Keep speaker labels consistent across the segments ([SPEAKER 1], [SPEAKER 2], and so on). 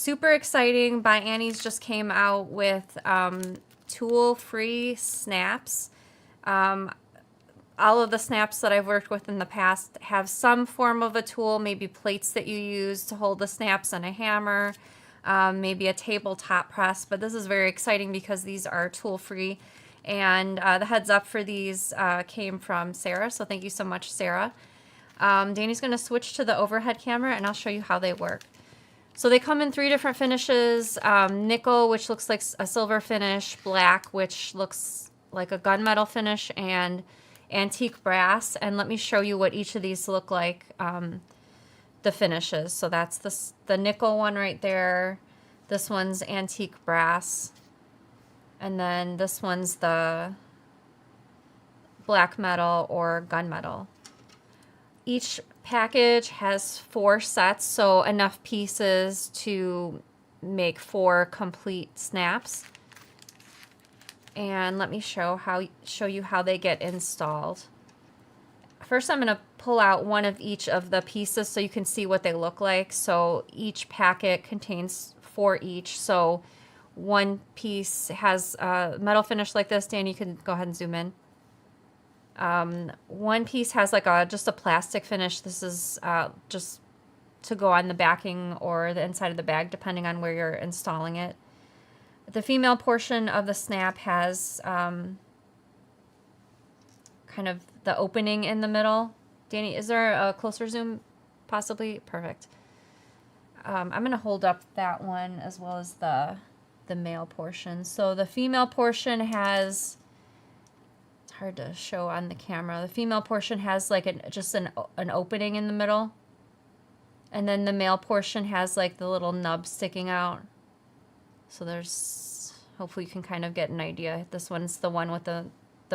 [SPEAKER 1] super exciting. By Annie's just came out with tool-free snaps. All of the snaps that I've worked with in the past have some form of a tool, maybe plates that you use to hold the snaps and a hammer, maybe a tabletop press, but this is very exciting because these are tool-free. And the heads up for these came from Sarah, so thank you so much, Sarah. Danny's going to switch to the overhead camera and I'll show you how they work. So they come in 3 different finishes, nickel, which looks like a silver finish, black, which looks like a gunmetal finish, and antique brass. And let me show you what each of these look like, the finishes. So that's the nickel one right there. This one's antique brass. And then this one's the black metal or gunmetal. Each package has 4 sets, so enough pieces to make 4 complete snaps. And let me show you how they get installed. First, I'm going to pull out one of each of the pieces so you can see what they look like. So each packet contains 4 each. So one piece has a metal finish like this. Dan, you can go ahead and zoom in. One piece has like just a plastic finish. This is just to go on the backing or the inside of the bag, depending on where you're installing it. The female portion of the snap has kind of the opening in the middle. Danny, is there a closer zoom possibly? Perfect. I'm going to hold up that one as well as the male portion. So the female portion has, it's hard to show on the camera. The female portion has like just an opening in the middle. And then the male portion has like the little nub sticking out. So there's, hopefully you can kind of get an idea. This one's the one with the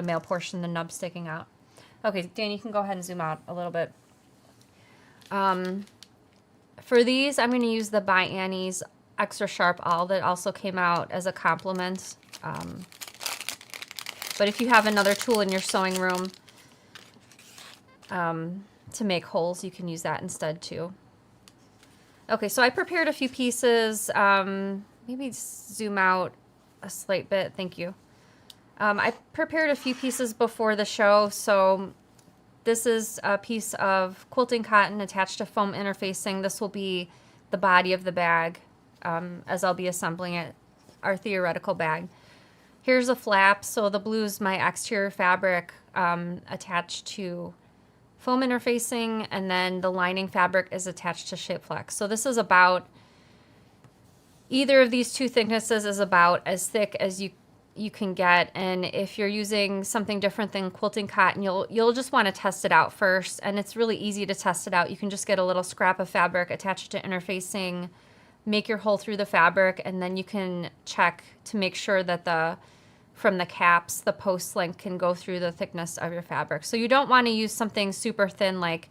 [SPEAKER 1] male portion, the nub sticking out. Okay, Dan, you can go ahead and zoom out a little bit. For these, I'm going to use the By Annie's Extra Sharp Awl that also came out as a compliment. But if you have another tool in your sewing room to make holes, you can use that instead too. Okay, so I prepared a few pieces. Maybe zoom out a slight bit. Thank you. I prepared a few pieces before the show. So this is a piece of quilting cotton attached to foam interfacing. This will be the body of the bag as I'll be assembling it, our theoretical bag. Here's a flap. So the blue is my exterior fabric attached to foam interfacing, and then the lining fabric is attached to shape flex. So this is about, either of these 2 thicknesses is about as thick as you can get. And if you're using something different than quilting cotton, you'll just want to test it out first. And it's really easy to test it out. You can just get a little scrap of fabric, attach it to interfacing, make your hole through the fabric, and then you can check to make sure that from the caps, the post length can go through the thickness of your fabric. So you don't want to use something super thin like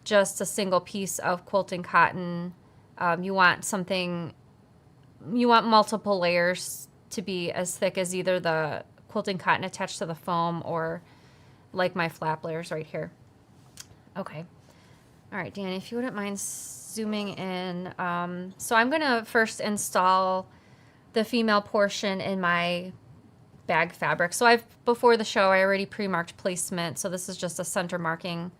[SPEAKER 1] just a single piece of quilting cotton. You want multiple layers to be as thick as either the quilting cotton attached to the foam or like my flap layers right here. Okay. All right, Danny, if you wouldn't mind zooming in. So I'm going to first install the female portion in my bag fabric. So before the show, I already pre-marked placement. So this is just a center marking.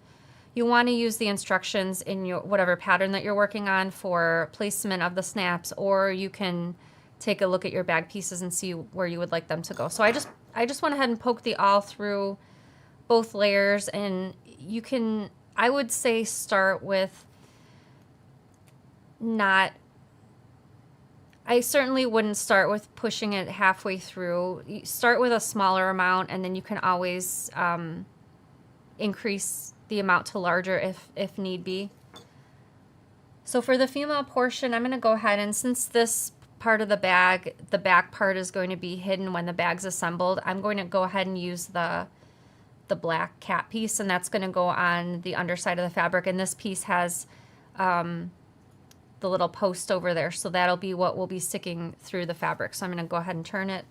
[SPEAKER 1] You want to use the instructions in your whatever pattern that you're working on for placement of the snaps, or you can take a look at your bag pieces and see where you would like them to go. So I just went ahead and poked the awl through both layers, and you can, I would say, start with I certainly wouldn't start with pushing it halfway through. You start with a smaller amount, and then you can always increase the amount to larger if need be. So for the female portion, I'm going to go ahead, and since this part of the bag, the back part is going to be hidden when the bag's assembled, I'm going to go ahead and use the black cap piece, and that's going to go on the underside of the fabric. And this piece has the little post over there, so that'll be what will be sticking through the fabric. So I'm going to go ahead and turn it.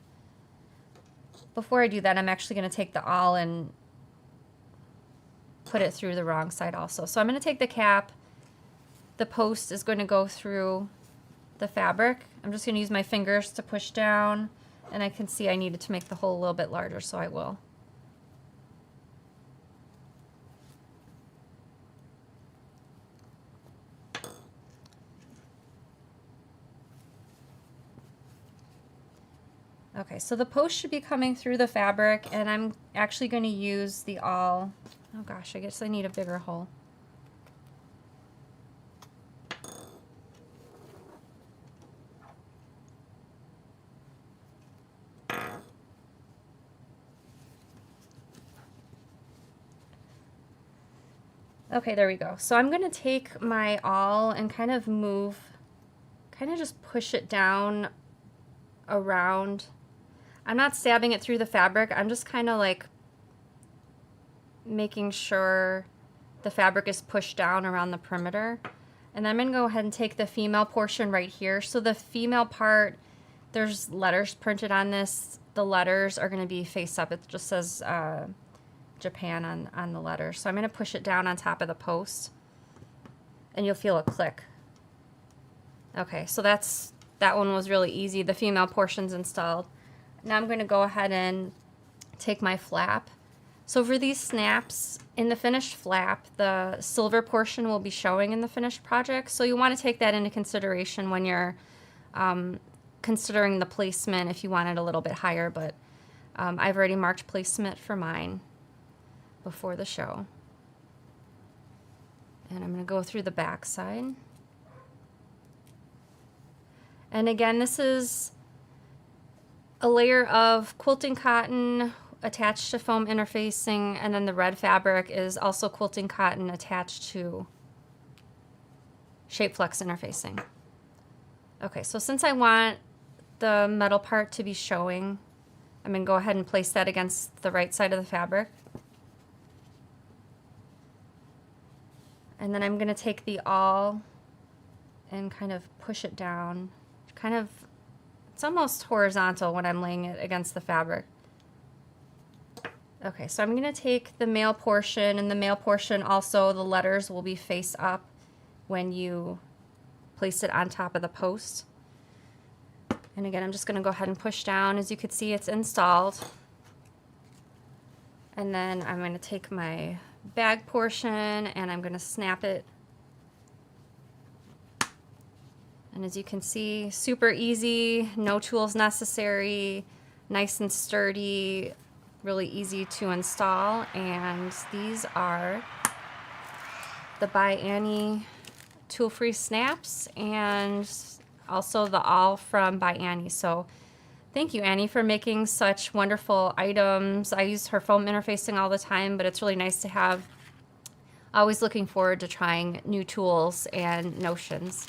[SPEAKER 1] Before I do that, I'm actually going to take the awl and put it through the wrong side also. So I'm going to take the cap. The post is going to go through the fabric. I'm just going to use my fingers to push down, and I can see I needed to make the hole a little bit larger, so I will. Okay, so the post should be coming through the fabric, and I'm actually going to use the awl. Oh gosh, I guess I need a bigger hole. Okay, there we go. So I'm going to take my awl and kind of just push it down around. I'm not stabbing it through the fabric. I'm just kind of like making sure the fabric is pushed down around the perimeter. And I'm going to go ahead and take the female portion right here. So the female part, there's letters printed on this. The letters are going to be face up. It just says Japan on the letter. So I'm going to push it down on top of the post, and you'll feel a click. Okay, so that one was really easy. The female portion's installed. Now I'm going to go ahead and take my flap. So for these snaps, in the finished flap, the silver portion will be showing in the finished project. So you want to take that into consideration when you're considering the placement if you want it a little bit higher, but I've already marked placement for mine before the show. And I'm going to go through the back side. And again, this is a layer of quilting cotton attached to foam interfacing, and then the red fabric is also quilting cotton attached to shape flex interfacing. Okay, so since I want the metal part to be showing, I'm going to go ahead and place that against the right side of the fabric. And then I'm going to take the awl and kind of push it down. It's almost horizontal when I'm laying it against the fabric. Okay, so I'm going to take the male portion, and the male portion also, the letters will be face up when you place it on top of the post. And again, I'm just going to go ahead and push down. As you can see, it's installed. And then I'm going to take my bag portion and I'm going to snap it. And as you can see, super easy, no tools necessary, nice and sturdy, really easy to install. And these are the by Annie tool-free snaps, and also the awl from by Annie. So thank you, Annie, for making such wonderful items. I use her foam interfacing all the time, but it's really nice to have. Always looking forward to trying new tools and notions.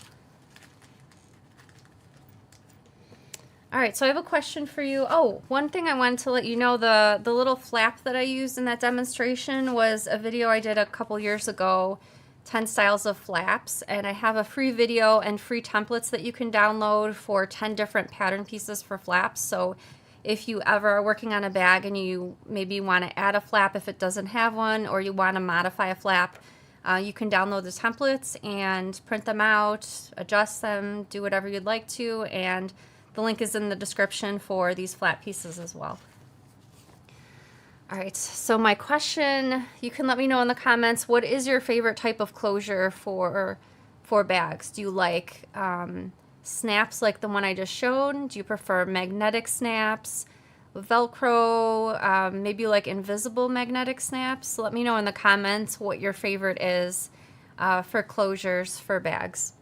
[SPEAKER 1] All right, so I have a question for you. Oh, one thing I wanted to let you know, the little flap that I used in that demonstration was a video I did a couple years ago, 10 styles of flaps, and I have a free video and free templates that you can download for 10 different pattern pieces for flaps. So if you ever are working on a bag and you maybe want to add a flap if it doesn't have one, or you want to modify a flap, you can download the templates and print them out, adjust them, do whatever you'd like to, and the link is in the description for these flat pieces as well. All right, so my question, you can let me know in the comments, what is your favorite type of closure for bags? Do you like snaps like the one I just showed? Do you prefer magnetic snaps, Velcro, maybe like invisible magnetic snaps? Let me know in the comments what your favorite is for closures for bags.